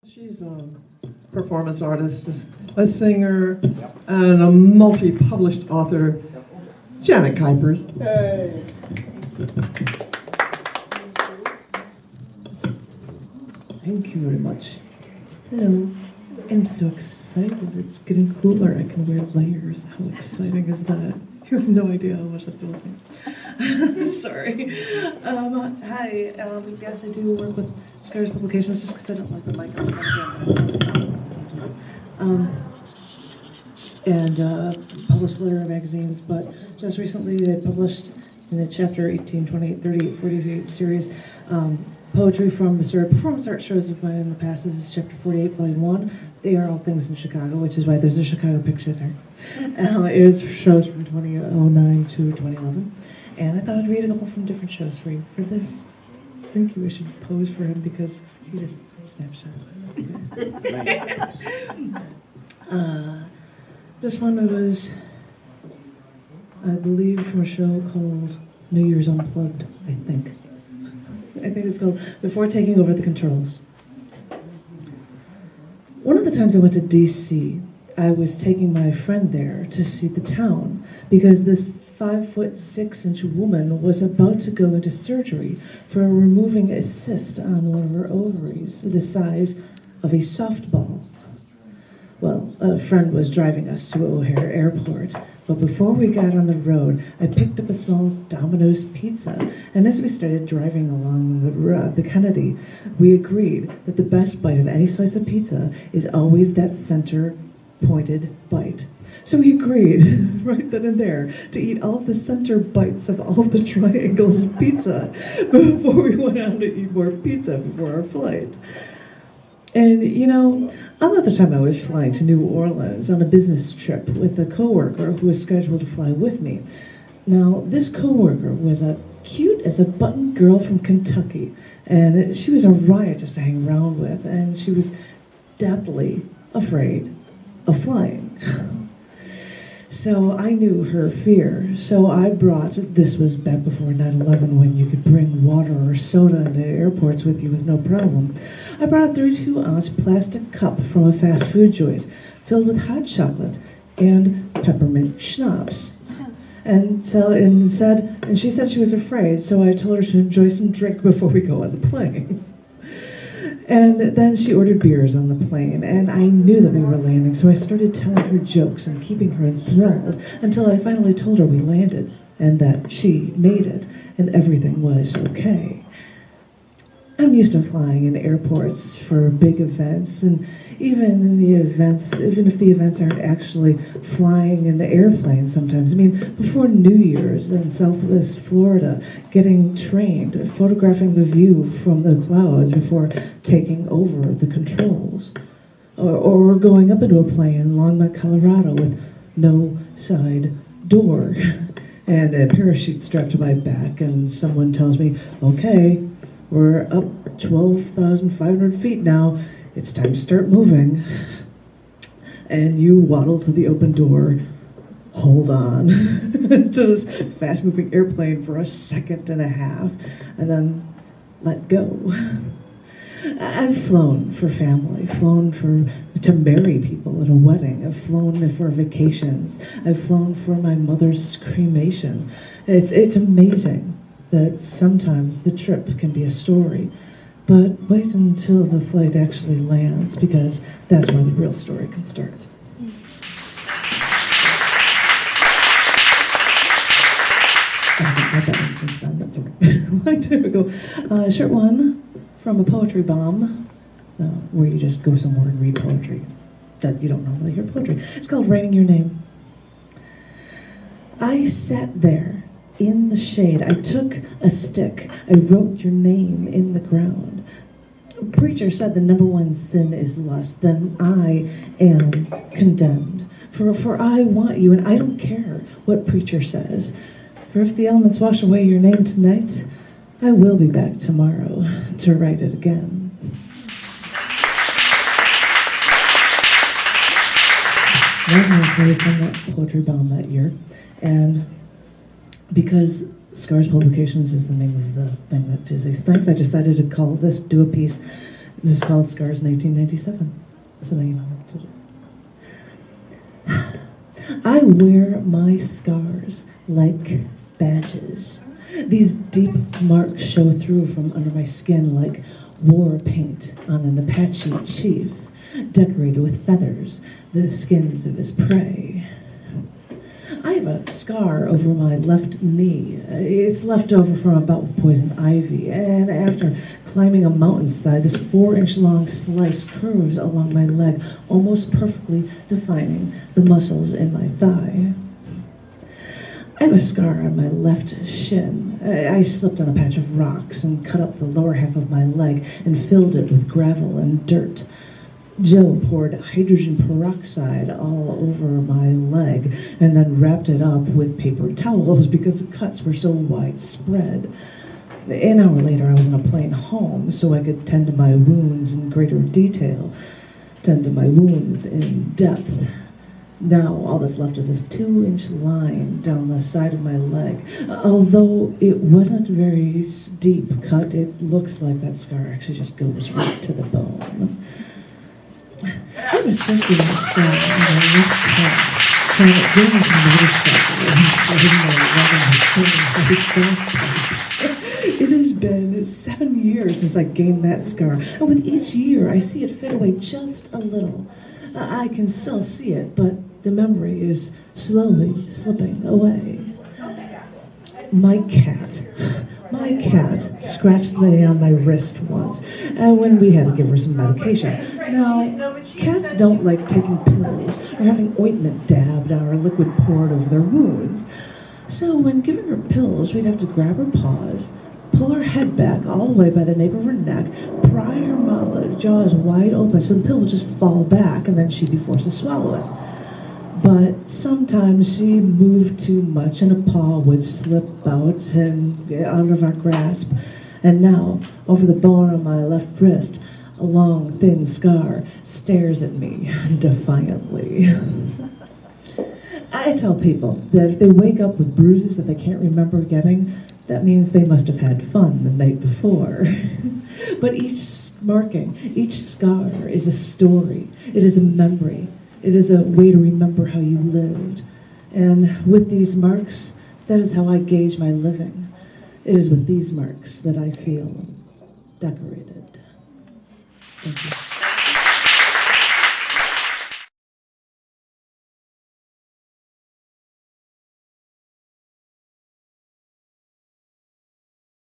She's a performance artist, a singer, and a multi-published author, Janet Kuypers. Hey. Thank you very much. Hello. I'm so excited. It's getting cooler. I can wear layers. How exciting is that? You have no idea how much that thrills me. Sorry. Hi. Yes, I do work with Scars Publications just because I don't like the mic on the front and published literary magazines, but just recently they published in the chapter 18, 28, 38, 48 series poetry from Missouri performance art shows of mine in the past. This is chapter 48, volume 1. They are all things in Chicago, which is why there's a Chicago picture there. It shows from 2009 to 2011. And I thought I'd read a couple from different shows for you. For this, I think you should pose for him because he just snapshots. This one was, I believe, from a show called New Year's Unplugged, I think. I think it's called Before Taking Over the Controls. One of the times I went to D.C., I was taking my friend there to see the town because this 5'6" woman was about to go into surgery for removing a cyst on one of her ovaries, the size of a softball. Well, a friend was driving us to O'Hare Airport, but before we got on the road, I picked up a small Domino's pizza, and as we started driving along the Kennedy, we agreed that the best bite of any slice of pizza is always that center-pointed bite. So we agreed, right then and there, to eat all of the center bites of all of the triangles of pizza before we went on to eat more pizza before our flight. And, you know, another time I was flying to New Orleans on a business trip with a coworker who was scheduled to fly with me. Now, this coworker was as cute as a button girl from Kentucky, and she was a riot just to hang around with, and she was deathly afraid of flying. So I knew her fear, so I brought, this was back before 9/11 when you could bring water or soda into airports with you with no problem. I brought a 32-ounce plastic cup from a fast food joint filled with hot chocolate and peppermint schnapps. And she said she was afraid, so I told her to enjoy some drink before we go on the plane. And then she ordered beers on the plane, and I knew that we were landing, so I started telling her jokes and keeping her enthralled until I finally told her we landed and that she made it and everything was okay. I'm used to flying in airports for big events, and even if the events aren't actually flying in the airplane sometimes. I mean, before New Year's in Southwest Florida, getting trained, photographing the view from the clouds before taking over the controls. Or going up into a plane in Longmont, Colorado with no side door and a parachute strapped to my back, and someone tells me, okay, we're up 12,500 feet now. It's time to start moving. And you waddle to the open door, hold on to this fast-moving airplane for a second and a half, and then let go. I've flown for family, to marry people at a wedding. I've flown for vacations. I've flown for my mother's cremation. It's amazing that sometimes the trip can be a story, but wait until the flight actually lands, because that's where the real story can start. I haven't read that one since then, that's a long time ago. Short one from a poetry bomb, where you just go somewhere and read poetry that you don't normally hear poetry. It's called Writing Your Name. I sat there in the shade. I took a stick. I wrote your name in the ground. A preacher said the number one sin is lust. Then I am condemned. For I want you, and I don't care what preacher says. For if the elements wash away your name tonight, I will be back tomorrow to write it again. I from that poetry bomb that year, and because Scars Publications is the name of the thing that does these things, I decided to do a piece This is called Scars 1997. That's the name of it. I wear my scars like badges. These deep marks show through from under my skin like war paint on an Apache chief, decorated with feathers, the skins of his prey. I have a scar over my left knee. It's left over from a bout with poison ivy, and after climbing a mountainside, this 4-inch long slice curves along my leg, almost perfectly defining the muscles in my thigh. I have a scar on my left shin. I slipped on a patch of rocks and cut up the lower half of my leg and filled it with gravel and dirt. Joe poured hydrogen peroxide all over my leg and then wrapped it up with paper towels because the cuts were so widespread. An hour later, I was on a plane home so I could tend to my wounds in greater detail, tend to my wounds in depth. Now, all that's left is this 2-inch line down the side of my leg. Although it wasn't a very deep cut, it looks like that scar actually just goes right to the bone. I was circular scar on my left calf, trying to bring up a motorcycle and sliding my leg on the skin like exhaust pipe. It has been 7 years since I gained that scar, and with each year I see it fade away just a little. I can still see it, but the memory is slowly slipping away. My cat scratched me on my wrist once, and when we had to give her some medication. Now, cats don't like taking pills or having ointment dabbed or liquid poured over their wounds. So when giving her pills, we'd have to grab her paws, pull her head back all the way by the nape of her neck, pry her mouth jaws wide open so the pill would just fall back and then she'd be forced to swallow it. But sometimes she moved too much and a paw would slip out of our grasp. And now, over the bone on my left wrist, a long, thin scar stares at me defiantly. I tell people that if they wake up with bruises that they can't remember getting, that means they must have had fun the night before. But each marking, each scar is a story. It is a memory. It is a way to remember how you lived. And with these marks, that is how I gauge my living. It is with these marks that I feel decorated. Thank you.